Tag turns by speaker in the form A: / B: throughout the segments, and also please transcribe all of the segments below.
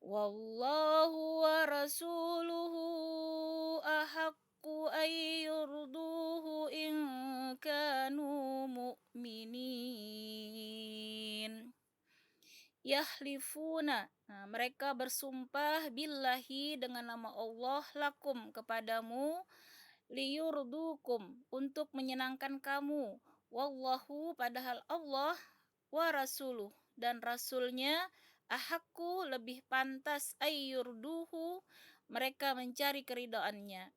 A: Wallahu wa rasuluhu ahaqqu ay yurduhu in kanu mu'minin. Yahlifuna, nah, mereka bersumpah billahi dengan nama Allah lakum kepadamu, liyurdukum untuk menyenangkan kamu. Wallahu padahal Allah wa rasuluh dan rasulnya ahakku lebih pantas ayyurduhu mereka mencari keridaannya.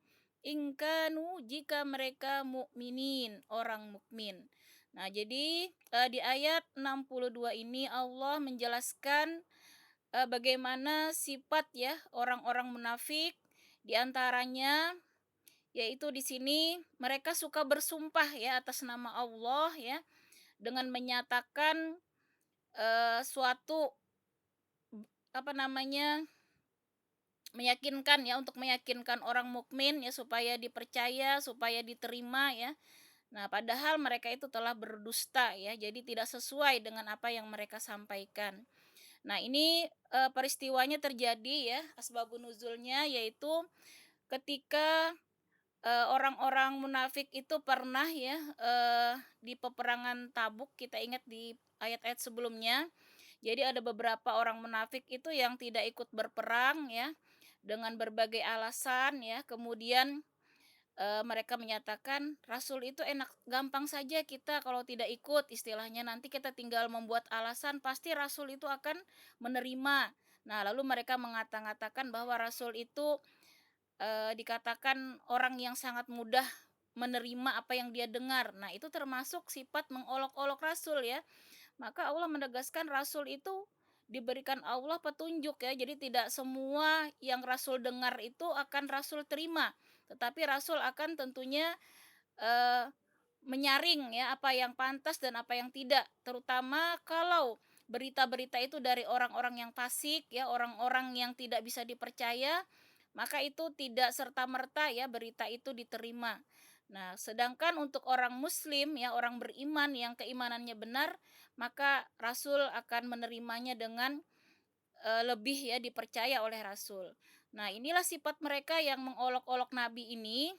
A: Ingkanu jika mereka mukminin orang mukmin. Nah, jadi di ayat 62 ini Allah menjelaskan bagaimana sifat ya orang-orang munafik, di antaranya yaitu di sini mereka suka bersumpah ya atas nama Allah ya dengan menyatakan suatu apa namanya, meyakinkan ya untuk meyakinkan orang mukmin ya supaya dipercaya, supaya diterima ya. Nah, padahal mereka itu telah berdusta ya, jadi tidak sesuai dengan apa yang mereka sampaikan. Nah, ini peristiwanya terjadi ya, asbabun nuzulnya yaitu ketika orang-orang munafik itu pernah ya, di peperangan Tabuk, kita ingat di ayat-ayat sebelumnya. Jadi ada beberapa orang munafik itu yang tidak ikut berperang ya, dengan berbagai alasan ya. Kemudian, mereka menyatakan, "Rasul itu enak gampang saja kita kalau tidak ikut," istilahnya, "nanti kita tinggal membuat alasan, pasti Rasul itu akan menerima." Nah, lalu mereka mengata-ngatakan bahwa Rasul itu dikatakan orang yang sangat mudah menerima apa yang dia dengar. Nah, itu termasuk sifat mengolok-olok Rasul ya. Maka Allah menegaskan Rasul itu diberikan Allah petunjuk ya. Jadi tidak semua yang Rasul dengar itu akan Rasul terima. Tetapi Rasul akan tentunya eee, menyaring ya apa yang pantas dan apa yang tidak. Terutama kalau berita-berita itu dari orang-orang yang fasik ya, orang-orang yang tidak bisa dipercaya, maka itu tidak serta-merta ya berita itu diterima. Nah, sedangkan untuk orang muslim ya, orang beriman yang keimanannya benar, maka Rasul akan menerimanya dengan lebih ya dipercaya oleh Rasul. Nah, inilah sifat mereka yang mengolok-olok Nabi ini,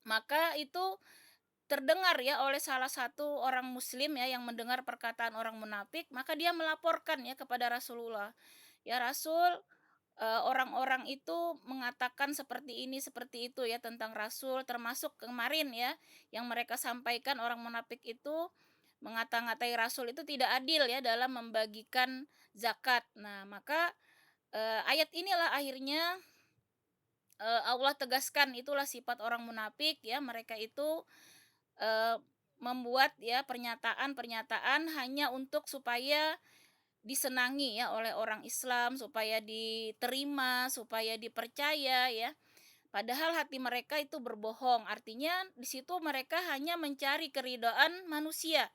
A: maka itu terdengar ya oleh salah satu orang muslim ya yang mendengar perkataan orang munafik, maka dia melaporkan ya kepada Rasulullah. "Ya Rasul, orang-orang itu mengatakan seperti itu ya tentang Rasul, termasuk kemarin ya, yang mereka sampaikan orang munafik itu mengata-ngatai Rasul itu tidak adil ya dalam membagikan zakat." Nah, maka, ayat inilah akhirnya, Allah tegaskan itulah sifat orang munafik ya, mereka itu membuat ya pernyataan-pernyataan hanya untuk supaya disenangi ya oleh orang Islam, supaya diterima, supaya dipercaya ya. Padahal hati mereka itu berbohong. Artinya di situ mereka hanya mencari keridhaan manusia.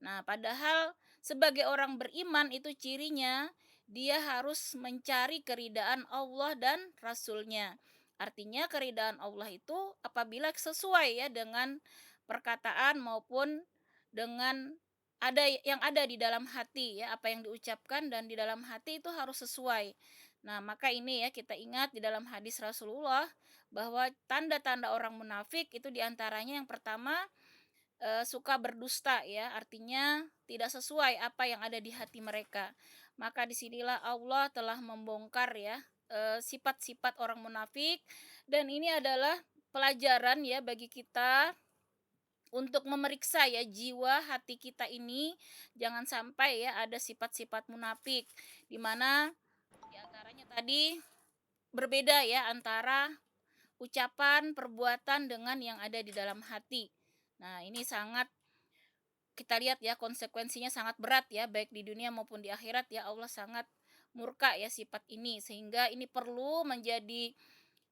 A: Nah, padahal sebagai orang beriman itu cirinya dia harus mencari keridhaan Allah dan Rasulnya. Artinya keridhaan Allah itu apabila sesuai ya dengan perkataan maupun dengan yang ada di dalam hati ya, apa yang diucapkan dan di dalam hati itu harus sesuai. Nah, maka ini ya kita ingat di dalam hadis Rasulullah bahwa tanda-tanda orang munafik itu diantaranya yang pertama suka berdusta ya, artinya tidak sesuai apa yang ada di hati mereka. Maka disinilah Allah telah membongkar ya, sifat-sifat orang munafik dan ini adalah pelajaran ya bagi kita untuk memeriksa ya jiwa hati kita ini, jangan sampai ya ada sifat-sifat munafik, di mana di antaranya tadi berbeda ya antara ucapan, perbuatan dengan yang ada di dalam hati. Nah, ini sangat kita lihat ya konsekuensinya sangat berat ya baik di dunia maupun di akhirat ya Allah sangat murka ya sifat ini sehingga ini perlu menjadi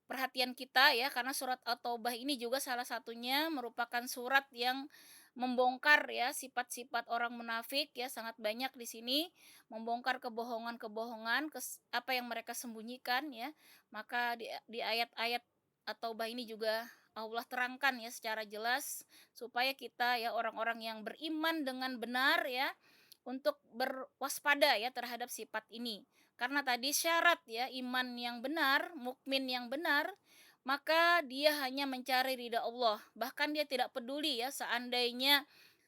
A: perhatian kita ya karena surat At-Taubah ini juga salah satunya merupakan surat yang membongkar ya sifat-sifat orang munafik ya sangat banyak di sini membongkar kebohongan-kebohongan apa yang mereka sembunyikan ya maka di ayat-ayat At-Taubah ini juga Allah terangkan ya secara jelas supaya kita ya orang-orang yang beriman dengan benar ya untuk berwaspada ya terhadap sifat ini. Karena tadi syarat ya iman yang benar, mukmin yang benar, maka dia hanya mencari ridha Allah. Bahkan dia tidak peduli ya seandainya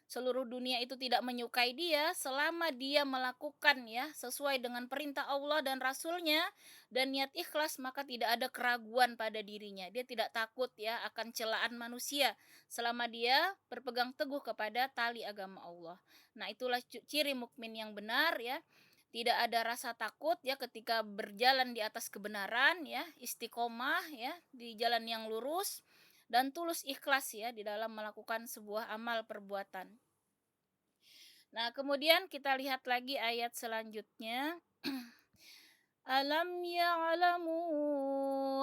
A: seluruh dunia itu tidak menyukai dia, selama dia melakukan ya sesuai dengan perintah Allah dan Rasulnya dan niat ikhlas, maka tidak ada keraguan pada dirinya. Dia tidak takut ya akan celaan manusia selama dia berpegang teguh kepada tali agama Allah. Nah, itulah ciri mukmin yang benar ya. Tidak ada rasa takut ya ketika berjalan di atas kebenaran ya, istiqomah ya di jalan yang lurus dan tulus ikhlas ya di dalam melakukan sebuah amal perbuatan. Nah, kemudian kita lihat lagi ayat selanjutnya. Alam ya'lamu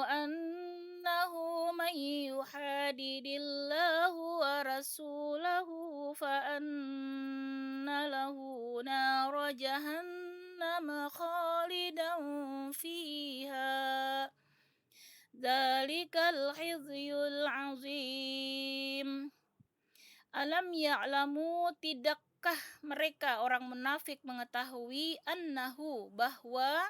A: annahu man yuhadidillahu wa rasulahu fa anna lahu nara jahannam khalidan fiha. Dzalikal khizyul azim. Alam ya'lamu, tidakkah mereka orang munafik mengetahui annahu bahwa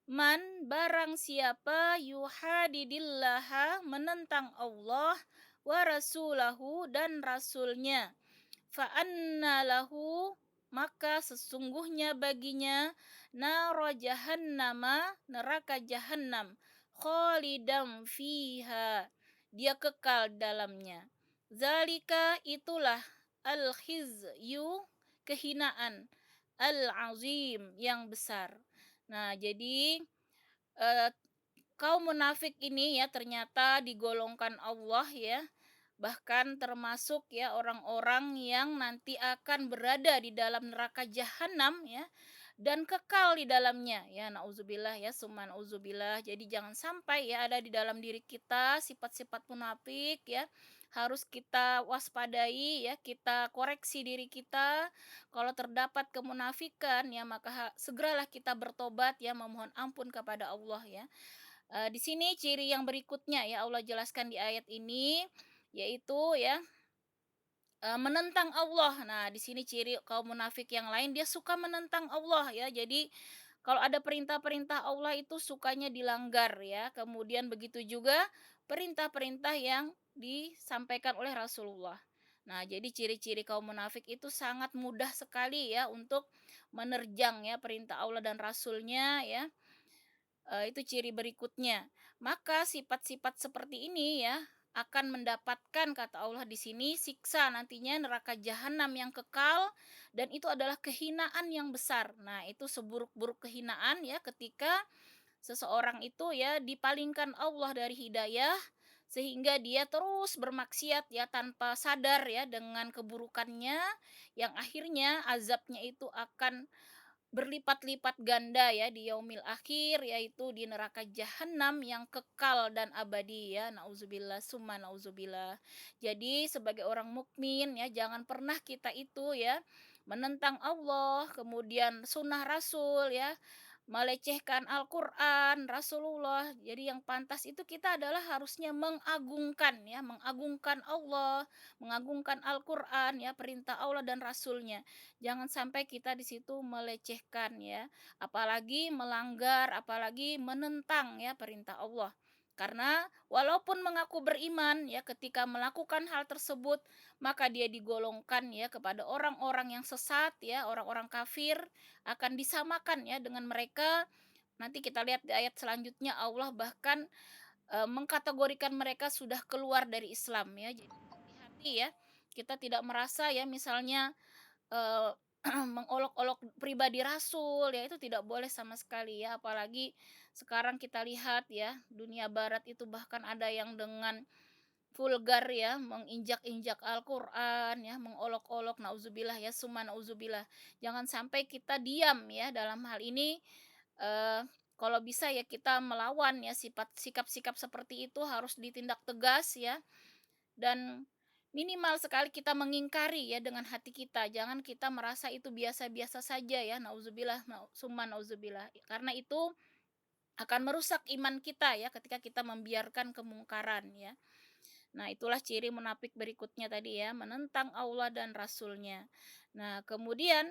A: man barang siapa yuhadidillaha menentang Allah wa rasulahu dan rasulnya fa anna lahu maka sesungguhnya baginya nara jahannama neraka jahanam khalidam fiha dia kekal dalamnya. Zalika itulah al-khizyu kehinaan al-azim yang besar. Nah, jadi eh, kaum munafik ini ya ternyata digolongkan Allah ya. Bahkan termasuk ya orang-orang yang nanti akan berada di dalam neraka jahanam ya dan kekal di dalamnya ya nauzubillah ya summa nauzubillah. Jadi jangan sampai ya ada di dalam diri kita sifat-sifat munafik ya. Harus kita waspadai ya, kita koreksi diri kita. Kalau terdapat kemunafikan ya maka segeralah kita bertobat ya memohon ampun kepada Allah ya. Di sini ciri yang berikutnya ya Allah jelaskan di ayat ini yaitu ya menentang Allah. Nah, di sini ciri kaum munafik yang lain dia suka menentang Allah ya. Jadi kalau ada perintah-perintah Allah itu sukanya dilanggar ya. Kemudian begitu juga perintah-perintah yang disampaikan oleh Rasulullah. Nah, jadi ciri-ciri kaum munafik itu sangat mudah sekali ya untuk menerjang ya perintah Allah dan Rasulnya ya. Itu ciri berikutnya. Maka sifat-sifat seperti ini ya akan mendapatkan kata Allah di sini siksa nantinya neraka jahanam yang kekal dan itu adalah kehinaan yang besar. Nah, itu seburuk-buruk kehinaan ya ketika seseorang itu ya dipalingkan Allah dari hidayah sehingga dia terus bermaksiat ya tanpa sadar ya dengan keburukannya yang akhirnya azabnya itu akan berlipat-lipat ganda ya di yaumil akhir yaitu di neraka jahanam yang kekal dan abadi ya nauzubillah summa nauzubillah. Jadi sebagai orang mukmin ya jangan pernah kita itu ya menentang Allah kemudian sunnah Rasul ya melecehkan Al-Quran, Rasulullah. Jadi yang pantas itu kita adalah harusnya mengagungkan ya, mengagungkan Allah, mengagungkan Al-Quran ya, perintah Allah dan Rasulnya. Jangan sampai kita di situ melecehkan ya, apalagi melanggar, apalagi menentang ya perintah Allah. Karena walaupun mengaku beriman ya ketika melakukan hal tersebut maka dia digolongkan ya kepada orang-orang yang sesat ya, orang-orang kafir akan disamakan ya dengan mereka. Nanti kita lihat di ayat selanjutnya Allah bahkan mengkategorikan mereka sudah keluar dari Islam ya. Jadi hati-hati ya. Kita tidak merasa ya misalnya eee, mengolok-olok pribadi Rasul, ya itu tidak boleh sama sekali ya, apalagi sekarang kita lihat ya, dunia barat itu bahkan ada yang dengan vulgar ya, menginjak-injak Al-Qur'an ya, mengolok-olok, nauzubillah ya, summa nauzubillah. Jangan sampai kita diam ya dalam hal ini, eee, kalau bisa ya kita melawan ya sikap-sikap seperti itu harus ditindak tegas ya, dan minimal sekali kita mengingkari ya dengan hati kita, jangan kita merasa itu biasa-biasa saja ya, nauzubillah, summa nauzubillah. Karena itu akan merusak iman kita ya ketika kita membiarkan kemungkaran ya. Nah, itulah ciri munafik berikutnya tadi ya, menentang Allah dan Rasulnya. Nah, kemudian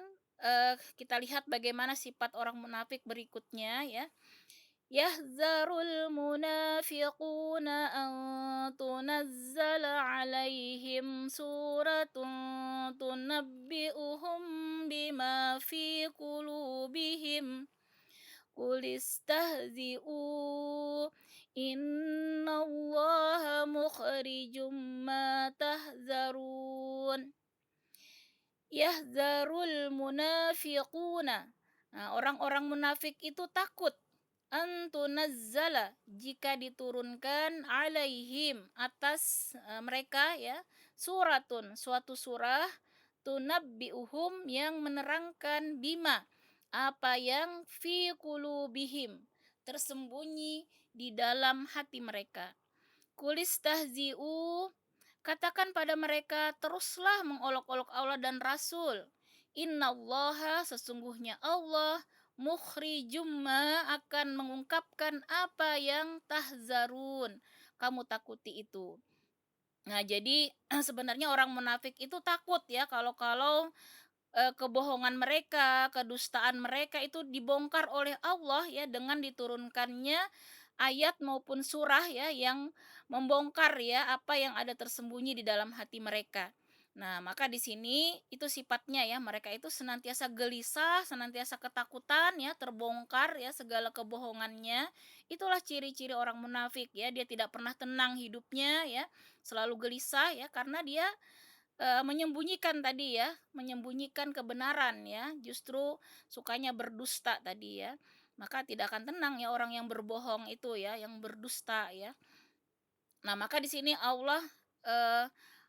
A: kita lihat bagaimana sifat orang munafik berikutnya ya. Yahzarul munafiquna an tunazzala alaihim suratun tunabbi'uhum bima fi qulubihim. Qul istahzi'u innallaha mukhrijum ma tahzarun. Yahzarul munafiquna. Nah, orang-orang munafik itu takut antunazzala jika diturunkan alaihim atas mereka ya suratun suatu surah tunabbiuhum yang menerangkan bima apa yang fi qulubihim tersembunyi di dalam hati mereka. Kulistahzi'u, katakan pada mereka, teruslah mengolok-olok Allah dan Rasul. Innallaha, sesungguhnya Allah, mukhrijum ma, akan mengungkapkan apa yang tahzarun, kamu takuti itu. Nah, jadi sebenarnya orang munafik itu takut ya kalau-kalau kebohongan mereka, kedustaan mereka itu dibongkar oleh Allah ya dengan diturunkannya ayat maupun surah ya yang membongkar ya apa yang ada tersembunyi di dalam hati mereka. Nah, maka di sini itu sifatnya ya, mereka itu senantiasa gelisah, senantiasa ketakutan ya, terbongkar ya segala kebohongannya. Itulah ciri-ciri orang munafik ya, dia tidak pernah tenang hidupnya ya, selalu gelisah ya karena dia menyembunyikan tadi ya, menyembunyikan kebenaran ya, justru sukanya berdusta tadi ya. Maka tidak akan tenang ya orang yang berbohong itu ya, yang berdusta ya. Nah, maka di sini Allah,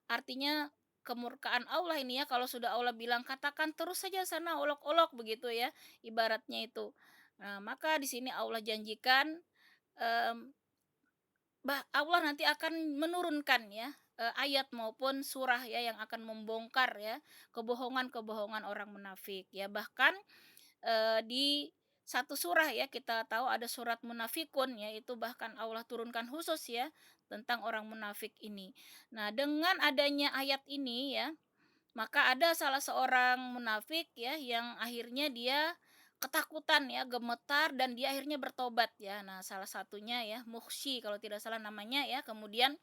A: artinya kemurkaan Allah ini ya, kalau sudah Allah bilang, "Katakan terus saja sana olok-olok," begitu ya, ibaratnya itu. Nah, maka di sini Allah janjikan, mmm Allah nanti akan menurunkan ya, ayat maupun surah ya yang akan membongkar ya, kebohongan-kebohongan orang munafik ya. Bahkan, di satu surah ya kita tahu ada surat Munafikun ya, itu bahkan Allah turunkan khusus ya tentang orang munafik ini. Nah, dengan adanya ayat ini ya, maka ada salah seorang munafik ya yang akhirnya dia ketakutan ya, gemetar dan dia akhirnya bertobat ya. Nah, salah satunya ya Mukhsy kalau tidak salah namanya ya. Kemudian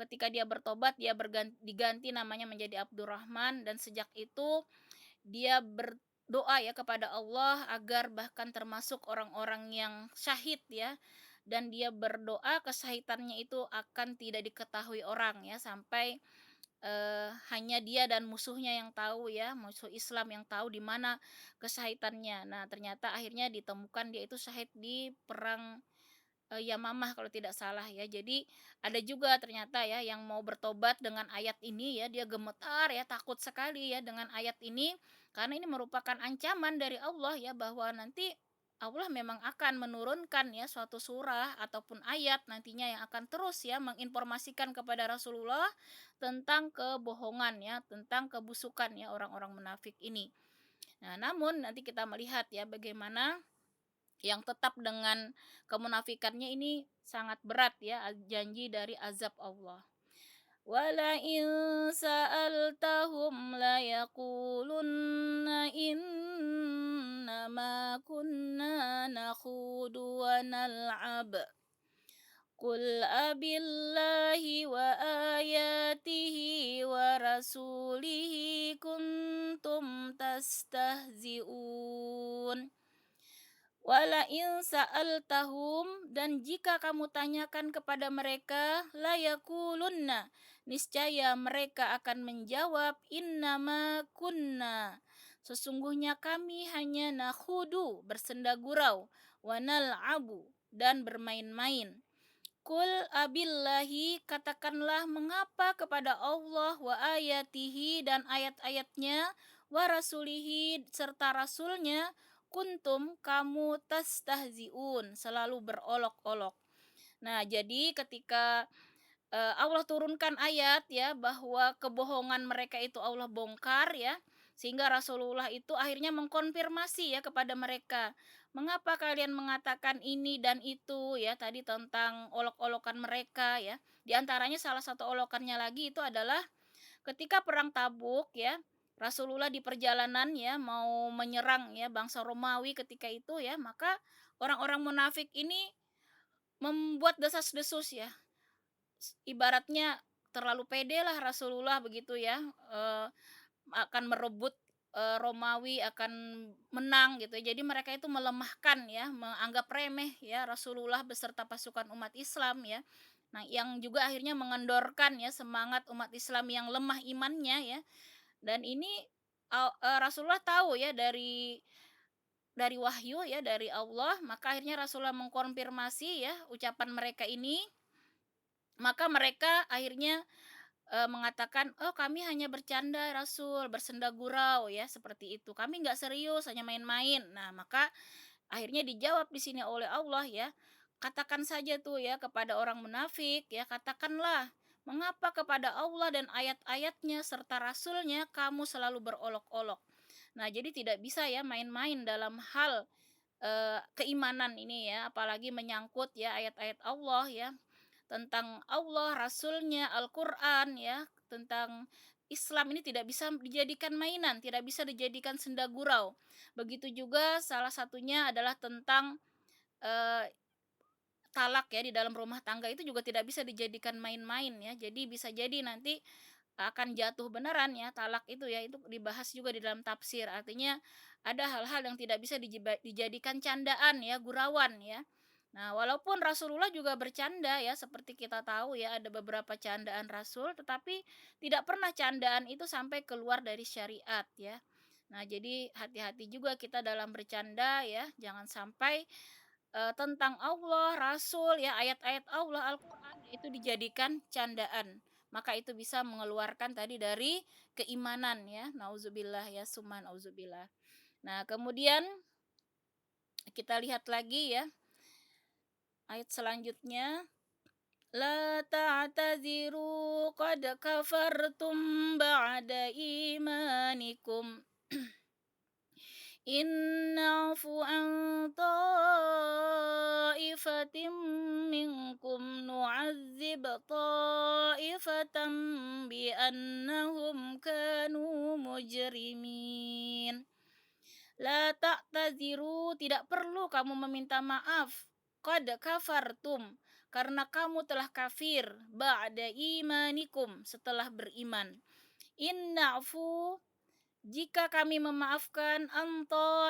A: ketika dia bertobat dia diganti namanya menjadi Abdurrahman dan sejak itu dia berdoa ya kepada Allah agar bahkan termasuk orang-orang yang syahid ya. Dan dia berdoa kesahitannya itu akan tidak diketahui orang ya sampai hanya dia dan musuhnya yang tahu ya, musuh Islam yang tahu di mana kesahitannya. Nah, ternyata akhirnya ditemukan dia itu syahid di perang, Yamamah kalau tidak salah ya. Jadi ada juga ternyata ya yang mau bertobat dengan ayat ini ya, dia gemetar ya, takut sekali ya dengan ayat ini, karena ini merupakan ancaman dari Allah ya bahwa nanti Allah memang akan menurunkan ya suatu surah ataupun ayat nantinya yang akan terus ya menginformasikan kepada Rasulullah tentang kebohongan ya, tentang kebusukan ya orang-orang munafik ini. Nah, namun nanti kita melihat ya bagaimana yang tetap dengan kemunafikannya ini sangat berat ya janji dari azab Allah. Walain sa'altahum layaqulunna innama kunna nakhudu wa nal'ab. Qul abillahi wa ayatihi wa rasulihi kuntum tastahzi'un. Wala in sa'altahum, dan jika kamu tanyakan kepada mereka, layakulunna, niscaya mereka akan menjawab, innama kunna, sesungguhnya kami hanya nakhudu, bersenda gurau, wanal abu, dan bermain-main. Kul abillahi, katakanlah mengapa kepada Allah wa ayatihi dan ayat-ayatnya wa rasulihi serta rasulnya kuntum kamu tastahziun selalu berolok-olok. Nah, jadi ketika Allah turunkan ayat ya bahwa kebohongan mereka itu Allah bongkar ya, sehingga Rasulullah itu akhirnya mengkonfirmasi ya kepada mereka, "Mengapa kalian mengatakan ini dan itu?" ya, tadi tentang olok-olokan mereka ya. Di antaranya salah satu olokannya lagi itu adalah ketika perang Tabuk ya, Rasulullah di perjalanan ya mau menyerang ya bangsa Romawi ketika itu ya, maka orang-orang munafik ini membuat desas-desus ya, ibaratnya terlalu pedelah Rasulullah begitu ya, akan merebut, Romawi, akan menang gitu ya. Jadi mereka itu melemahkan ya, menganggap remeh ya Rasulullah beserta pasukan umat Islam ya. Nah, yang juga akhirnya mengendorkan ya semangat umat Islam yang lemah imannya ya. Dan ini, Rasulullah tahu ya dari wahyu ya, dari Allah, maka akhirnya Rasulullah mengkonfirmasi ya ucapan mereka ini, maka mereka akhirnya mengatakan, "Oh, kami hanya bercanda Rasul, bersenda gurau," ya, seperti itu. "Kami nggak serius, hanya main-main." Nah, maka akhirnya dijawab di sini oleh Allah ya, "Katakan saja tuh ya kepada orang munafik ya, katakanlah, mengapa kepada Allah dan ayat-ayatnya serta Rasulnya kamu selalu berolok-olok?" Nah, jadi tidak bisa ya main-main dalam hal, keimanan ini ya, apalagi menyangkut ya ayat-ayat Allah ya. Tentang Allah, Rasulnya, Al-Quran ya, tentang Islam ini tidak bisa dijadikan mainan, tidak bisa dijadikan senda gurau. Begitu juga salah satunya adalah tentang, eee, talak ya di dalam rumah tangga itu juga tidak bisa dijadikan main-main ya. Jadi bisa jadi nanti akan jatuh beneran ya talak itu ya, itu dibahas juga di dalam tafsir. Artinya ada hal-hal yang tidak bisa dijadikan candaan ya, gurauan ya. Nah, walaupun Rasulullah juga bercanda ya, seperti kita tahu ya, ada beberapa candaan Rasul, tetapi tidak pernah candaan itu sampai keluar dari syariat ya. Nah, jadi hati-hati juga kita dalam bercanda ya, jangan sampai tentang Allah, Rasul, ya ayat-ayat Allah, Al-Quran itu dijadikan candaan. Maka itu bisa mengeluarkan tadi dari keimanan ya. Nauzubillah ya, summa nauzubillah. Nah, kemudian kita lihat lagi ya ayat selanjutnya. La ta'taziru qad kafartum ba'da imanikum in na'fu an ta'ifatin minkum nu'azzib ta'ifatan bi annahum kanu mujrimin. La ta'taziru, tidak perlu kamu meminta maaf. Qad kafartum, karena kamu telah kafir ba'da imanikum, setelah beriman. In na'fu, jika kami memaafkan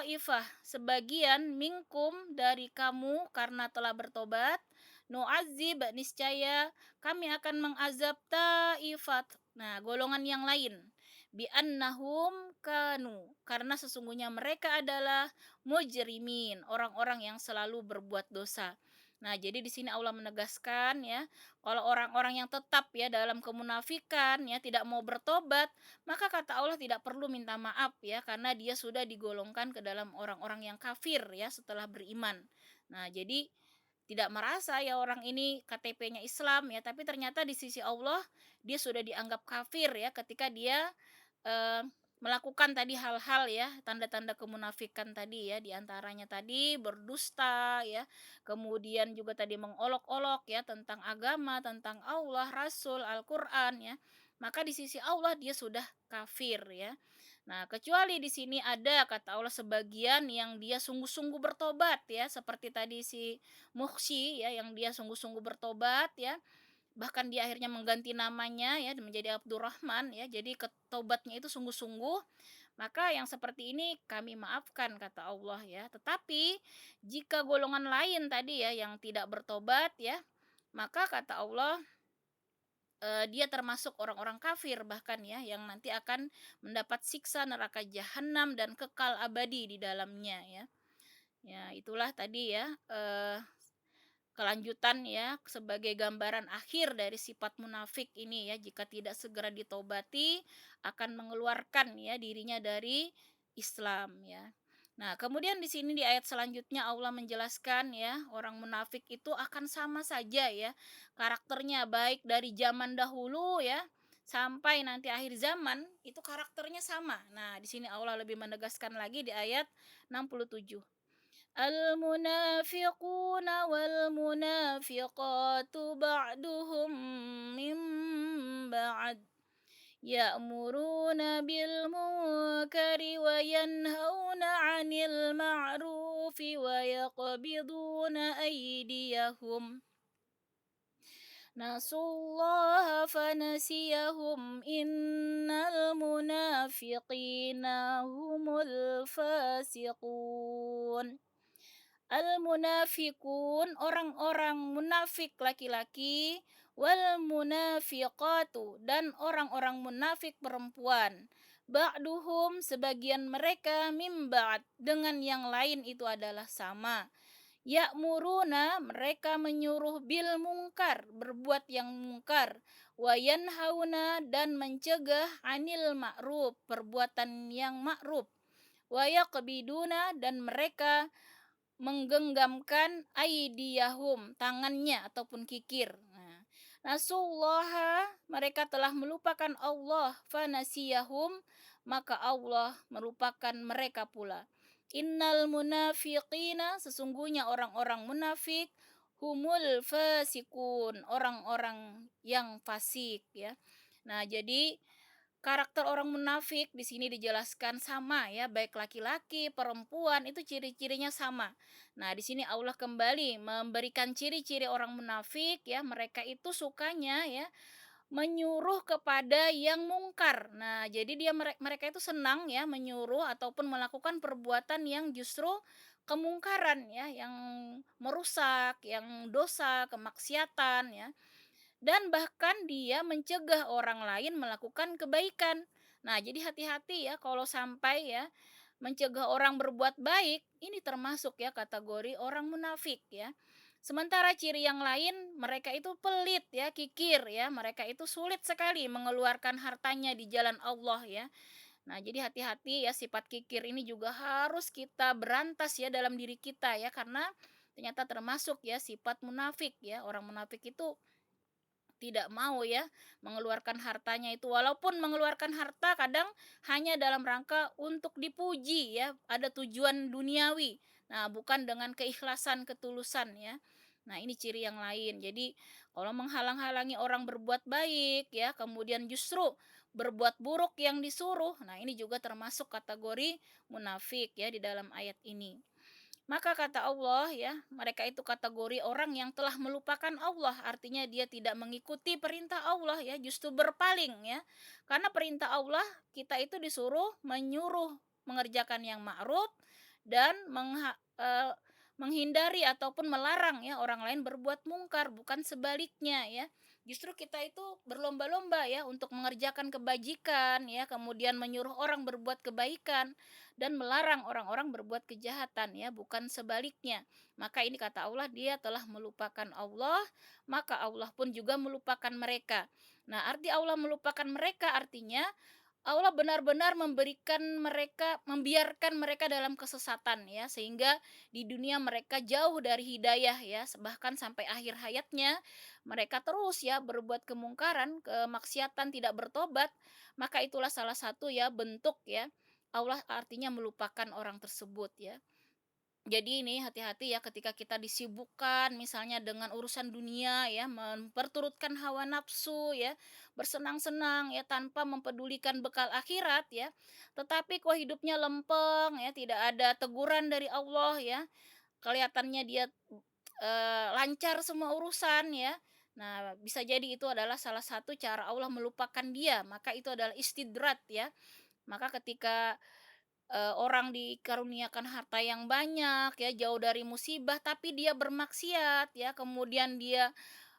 A: ifah sebagian minkum dari kamu karena telah bertobat, nu'azzib, niscaya kami akan mengazab ta'ifat, nah golongan yang lain, bi annahum kanu, karena sesungguhnya mereka adalah mujrimin, orang-orang yang selalu berbuat dosa. Nah, jadi di sini Allah menegaskan ya, kalau orang-orang yang tetap ya dalam kemunafikan ya tidak mau bertobat, maka kata Allah tidak perlu minta maaf ya, karena dia sudah digolongkan ke dalam orang-orang yang kafir ya setelah beriman. Nah, jadi tidak merasa ya orang ini KTP-nya Islam ya, tapi ternyata di sisi Allah dia sudah dianggap kafir ya ketika dia eee, melakukan tadi hal-hal ya, tanda-tanda kemunafikan tadi ya, diantaranya tadi berdusta ya, kemudian juga tadi mengolok-olok ya tentang agama, tentang Allah, Rasul, Al-Qur'an ya. Maka di sisi Allah dia sudah kafir ya. Nah, kecuali di sini ada kata Allah sebagian yang dia sungguh-sungguh bertobat ya, seperti tadi si Muhsi ya yang dia sungguh-sungguh bertobat ya, bahkan dia akhirnya mengganti namanya ya menjadi Abdurrahman ya, jadi tobatnya itu sungguh-sungguh, maka yang seperti ini kami maafkan kata Allah ya. Tetapi jika golongan lain tadi ya yang tidak bertobat ya, maka kata Allah dia termasuk orang-orang kafir bahkan ya yang nanti akan mendapat siksa neraka jahanam dan kekal abadi di dalamnya ya. Ya, itulah tadi ya kelanjutan ya sebagai gambaran akhir dari sifat munafik ini ya, jika tidak segera ditobati akan mengeluarkan ya dirinya dari Islam ya. Nah, kemudian di sini di ayat selanjutnya Allah menjelaskan ya, orang munafik itu akan sama saja ya karakternya, baik dari zaman dahulu ya sampai nanti akhir zaman itu karakternya sama. Nah, di sini Allah lebih menegaskan lagi di ayat 67. المنافقون والمنافقات بعضهم من بعض يأمرون بالمنكر وينهون عن المعروف ويقبضون أيديهم نسوا الله فنسيهم إن المنافقين هم الفاسقون. Al-munafikun, orang-orang munafik laki-laki, wal munafiqatu, dan orang-orang munafik perempuan. Ba'duhum, sebagian mereka, mim ba'd, dengan yang lain itu adalah sama. Ya'muruna, mereka menyuruh bil mungkar, berbuat yang mungkar. Wa yanhauna, dan mencegah anil ma'ruf, perbuatan yang ma'ruf. Wa yaqbiduna, dan mereka menggenggamkan aidiyahum, tangannya ataupun kikir. Nah, nasullaha, mereka telah melupakan Allah, fanasiyahum, maka Allah melupakan mereka pula. Innal munafiqina, sesungguhnya orang-orang munafik, humul fasikun, orang-orang yang fasik ya. Nah, jadi karakter orang munafik di sini dijelaskan sama ya, baik laki-laki, perempuan itu ciri-cirinya sama. Nah, di sini Allah kembali memberikan ciri-ciri orang munafik ya, mereka itu sukanya ya menyuruh kepada yang mungkar. Nah, jadi mereka itu senang ya menyuruh ataupun melakukan perbuatan yang justru kemungkaran ya, yang merusak, yang dosa, kemaksiatan ya, dan bahkan dia mencegah orang lain melakukan kebaikan. Nah, jadi hati-hati ya kalau sampai ya mencegah orang berbuat baik, ini termasuk ya kategori orang munafik ya. Sementara ciri yang lain, mereka itu pelit ya, kikir ya, mereka itu sulit sekali mengeluarkan hartanya di jalan Allah ya. Nah, jadi hati-hati ya, sifat kikir ini juga harus kita berantas ya dalam diri kita ya, karena ternyata termasuk ya sifat munafik ya. Orang munafik itu tidak mau ya mengeluarkan hartanya itu, walaupun mengeluarkan harta kadang hanya dalam rangka untuk dipuji ya, ada tujuan duniawi. Nah, bukan dengan keikhlasan, ketulusan ya. Nah, ini ciri yang lain. Jadi, kalau menghalang-halangi orang berbuat baik ya, kemudian justru berbuat buruk yang disuruh. Nah, ini juga termasuk kategori munafik ya di dalam ayat ini. Maka kata Allah ya, mereka itu kategori orang yang telah melupakan Allah, artinya dia tidak mengikuti perintah Allah ya, justru berpaling ya. Karena perintah Allah, kita itu disuruh menyuruh mengerjakan yang ma'ruf dan menghindari ataupun melarang ya orang lain berbuat mungkar, bukan sebaliknya ya. Justru kita itu berlomba-lomba ya untuk mengerjakan kebajikan ya, kemudian menyuruh orang berbuat kebaikan dan melarang orang-orang berbuat kejahatan ya, bukan sebaliknya. Maka ini kata Allah, dia telah melupakan Allah, maka Allah pun juga melupakan mereka. Nah, arti Allah melupakan mereka artinya Allah benar-benar membiarkan mereka dalam kesesatan ya, sehingga di dunia mereka jauh dari hidayah ya, bahkan sampai akhir hayatnya mereka terus ya berbuat kemungkaran, kemaksiatan, tidak bertobat. Maka itulah salah satu ya bentuk ya Allah artinya melupakan orang tersebut ya. Jadi ini hati-hati ya ketika kita disibukkan misalnya dengan urusan dunia ya, memperturutkan hawa nafsu ya, bersenang-senang ya tanpa mempedulikan bekal akhirat ya. Tetapi kok hidupnya lempeng ya, tidak ada teguran dari Allah ya. Kelihatannya dia lancar semua urusan ya. Nah, bisa jadi itu adalah salah satu cara Allah melupakan dia, maka itu adalah istidrat ya. Maka ketika orang dikaruniakan harta yang banyak ya, jauh dari musibah, tapi dia bermaksiat ya, kemudian dia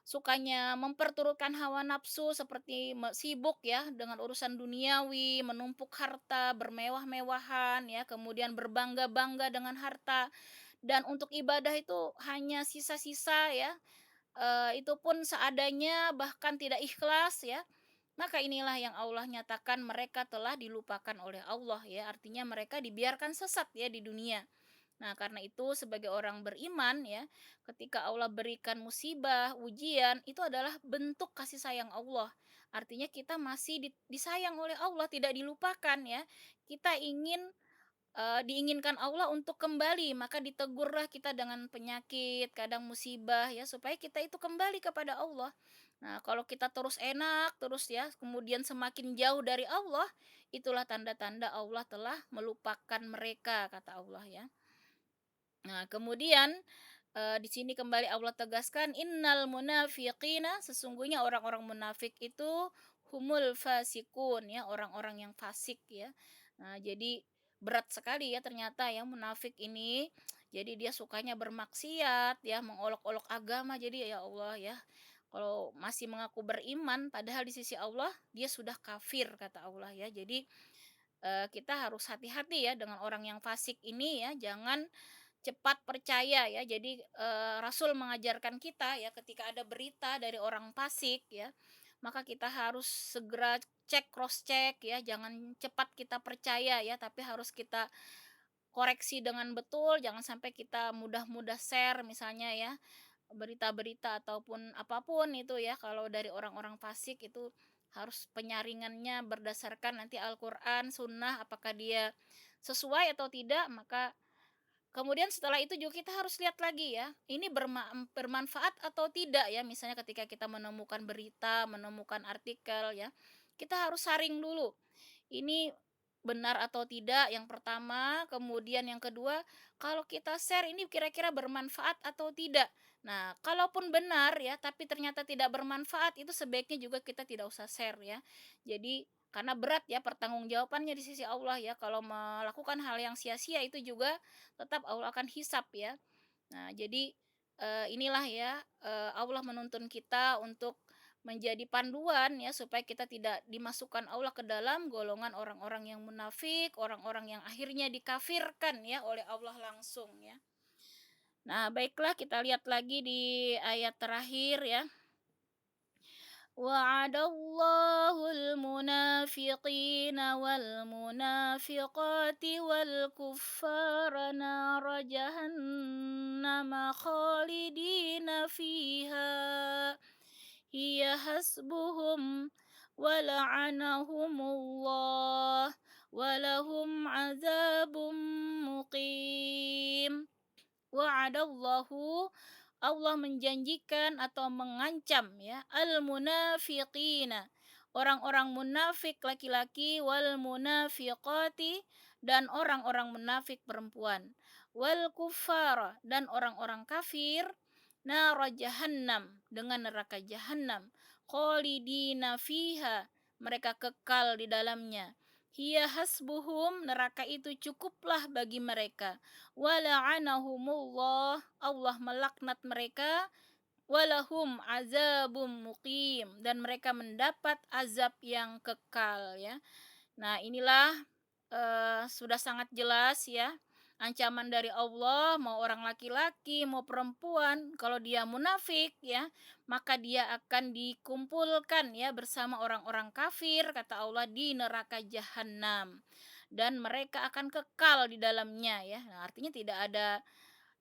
A: sukanya memperturutkan hawa nafsu seperti sibuk ya dengan urusan duniawi, menumpuk harta, bermewah-mewahan ya, kemudian berbangga-bangga dengan harta, dan untuk ibadah itu hanya sisa-sisa ya, itu pun seadanya bahkan tidak ikhlas ya. Maka inilah yang Allah nyatakan mereka telah dilupakan oleh Allah ya, artinya mereka dibiarkan sesat ya di dunia. Nah, karena itu sebagai orang beriman ya, ketika Allah berikan musibah, ujian, itu adalah bentuk kasih sayang Allah. Artinya kita masih disayang oleh Allah, tidak dilupakan ya. Kita ingin diinginkan Allah untuk kembali, maka ditegurlah kita dengan penyakit, kadang musibah ya, supaya kita itu kembali kepada Allah. Nah, kalau kita terus enak, terus ya, kemudian semakin jauh dari Allah, itulah tanda-tanda Allah telah melupakan mereka, kata Allah ya. Nah, kemudian di sini kembali Allah tegaskan, innal munafiqina, sesungguhnya orang-orang munafik itu humul fasikun ya, orang-orang yang fasik ya. Nah, jadi berat sekali ya ternyata ya munafik ini. Jadi dia sukanya bermaksiat ya, mengolok-olok agama. Jadi ya Allah ya, kalau masih mengaku beriman padahal di sisi Allah dia sudah kafir, kata Allah ya. Jadi kita harus hati-hati ya dengan orang yang fasik ini ya, jangan cepat percaya ya. Jadi, Rasul mengajarkan kita ya ketika ada berita dari orang fasik ya, maka kita harus segera cek, cross check ya, jangan cepat kita percaya ya, tapi harus kita koreksi dengan betul, jangan sampai kita mudah-mudah share misalnya ya, berita-berita ataupun apapun itu ya, kalau dari orang-orang fasik itu harus penyaringannya berdasarkan nanti Al-Quran, Sunnah, apakah dia sesuai atau tidak, maka kemudian setelah itu juga kita harus lihat lagi ya, ini bermanfaat atau tidak ya, misalnya ketika kita menemukan berita, menemukan artikel ya, kita harus saring dulu. Ini benar atau tidak yang pertama, kemudian yang kedua, kalau kita share ini kira-kira bermanfaat atau tidak. Nah, kalaupun benar ya, tapi ternyata tidak bermanfaat, itu sebaiknya juga kita tidak usah share ya. Jadi karena berat ya pertanggungjawabannya di sisi Allah ya, kalau melakukan hal yang sia-sia itu juga tetap Allah akan hisap ya. Nah, jadi, inilah ya, Allah menuntun kita untuk menjadi panduan ya, supaya kita tidak dimasukkan Allah ke dalam golongan orang-orang yang munafik, orang-orang yang akhirnya dikafirkan ya oleh Allah langsung ya. Nah, baiklah kita lihat lagi di ayat terakhir ya. وعد الله المنافقين والمنافقات والكفار نار جهنم خالدين فيها هي حسبهم ولعنهم الله ولهم عذاب مقيم. Wa'adallahu, Allah menjanjikan atau mengancam ya, al-munafiqina, orang-orang munafik laki-laki, wal munafiqati, dan orang-orang munafik perempuan, wal kuffara, dan orang-orang kafir, nara jahannam, dengan neraka jahannam, khalidina fiha, mereka kekal di dalamnya. Hiya hasbuhum, neraka itu cukuplah bagi mereka. Wala'anahumullah, Allah melaknat mereka. Walahum azabum muqim, dan mereka mendapat azab yang kekal ya. Nah, inilah sudah sangat jelas ya ancaman dari Allah, mau orang laki-laki mau perempuan, kalau dia munafik ya, maka dia akan dikumpulkan ya bersama orang-orang kafir, kata Allah, di neraka jahanam, dan mereka akan kekal di dalamnya ya. Nah, artinya tidak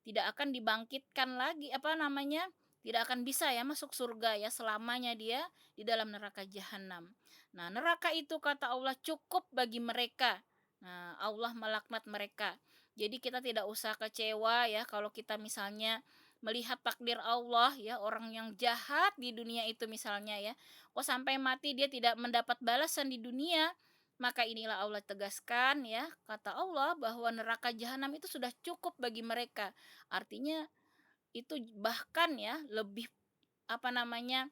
A: akan dibangkitkan lagi, apa namanya, tidak akan bisa ya masuk surga ya, selamanya dia di dalam neraka jahanam. Nah, neraka itu kata Allah cukup bagi mereka. Nah, Allah melaknat mereka. Jadi kita tidak usah kecewa ya kalau kita misalnya melihat takdir Allah ya, orang yang jahat di dunia itu misalnya ya, kok sampai mati dia tidak mendapat balasan di dunia, maka inilah Allah tegaskan ya, kata Allah bahwa neraka jahanam itu sudah cukup bagi mereka. Artinya itu bahkan ya lebih, apa namanya,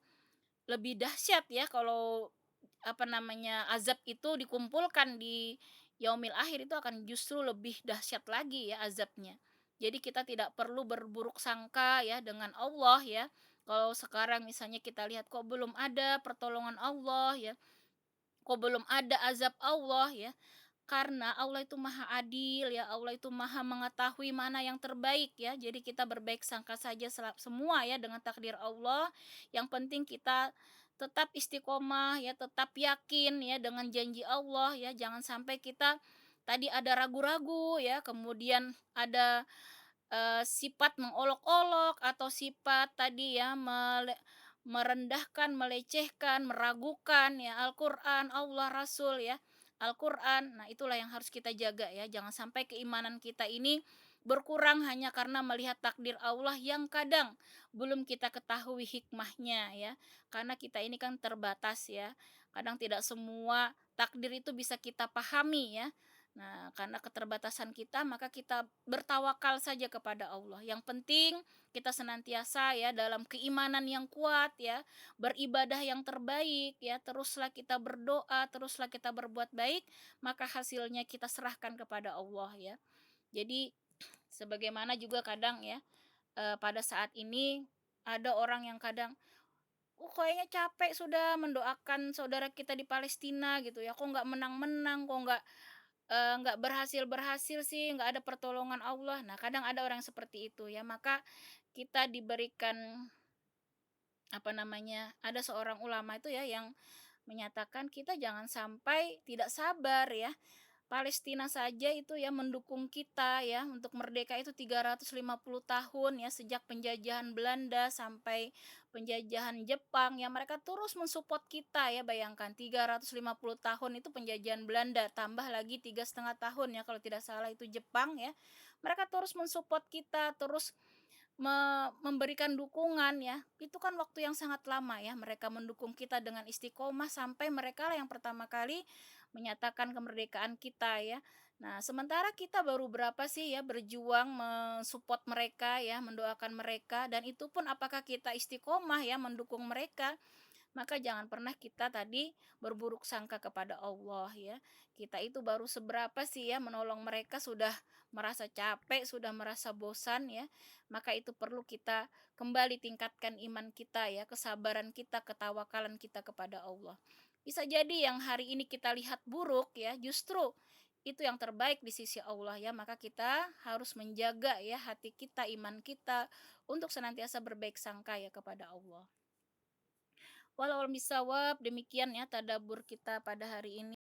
A: lebih dahsyat ya kalau, apa namanya, azab itu dikumpulkan di yaumil akhir, itu akan justru lebih dahsyat lagi ya azabnya. Jadi kita tidak perlu berburuk sangka ya dengan Allah ya. Kalau sekarang misalnya kita lihat kok belum ada pertolongan Allah ya, kok belum ada azab Allah ya, karena Allah itu maha adil ya, Allah itu maha mengetahui mana yang terbaik ya. Jadi kita berbaik sangka saja semua ya dengan takdir Allah. Yang penting kita tetap istiqomah ya, tetap yakin ya dengan janji Allah ya. Jangan sampai kita tadi ada ragu-ragu ya, kemudian ada sifat mengolok-olok atau sifat tadi ya merendahkan, melecehkan, meragukan ya Al-Qur'an, Allah, Rasul ya. Al-Qur'an. Nah, itulah yang harus kita jaga ya. Jangan sampai keimanan kita ini berkurang hanya karena melihat takdir Allah yang kadang belum kita ketahui hikmahnya ya. Karena kita ini kan terbatas ya. Kadang tidak semua takdir itu bisa kita pahami ya. Nah, karena keterbatasan kita maka kita bertawakal saja kepada Allah. Yang penting kita senantiasa ya dalam keimanan yang kuat ya, beribadah yang terbaik ya, teruslah kita berdoa, teruslah kita berbuat baik, maka hasilnya kita serahkan kepada Allah ya. Jadi sebagaimana juga kadang ya, pada saat ini ada orang yang kadang, kayaknya capek sudah mendoakan saudara kita di Palestina," gitu ya, "kok nggak menang-menang, kok nggak berhasil-berhasil sih, nggak ada pertolongan Allah." Nah, kadang ada orang seperti itu ya, maka kita diberikan, apa namanya, ada seorang ulama itu ya yang menyatakan kita jangan sampai tidak sabar ya. Palestina saja itu ya mendukung kita ya untuk merdeka itu 350 tahun ya, sejak penjajahan Belanda sampai penjajahan Jepang ya, mereka terus mensupport kita ya, bayangkan 350 tahun itu penjajahan Belanda, tambah lagi 3,5 tahun ya kalau tidak salah itu Jepang ya. Mereka terus mensupport kita, terus memberikan dukungan ya, itu kan waktu yang sangat lama ya, mereka mendukung kita dengan istiqomah sampai mereka lah yang pertama kali menyatakan kemerdekaan kita ya. Nah, sementara kita baru berapa sih ya berjuang mensupport mereka ya, mendoakan mereka, dan itu pun apakah kita istiqomah ya mendukung mereka. Maka jangan pernah kita tadi berburuk sangka kepada Allah ya. Kita itu baru seberapa sih ya menolong mereka, sudah merasa capek, sudah merasa bosan ya. Maka itu perlu kita kembali tingkatkan iman kita ya, kesabaran kita, ketawakalan kita kepada Allah. Bisa jadi yang hari ini kita lihat buruk ya, justru itu yang terbaik di sisi Allah ya. Maka kita harus menjaga ya hati kita, iman kita untuk senantiasa berbaik sangka ya kepada Allah. Walau bisawab, demikian ya tadabbur kita pada hari ini.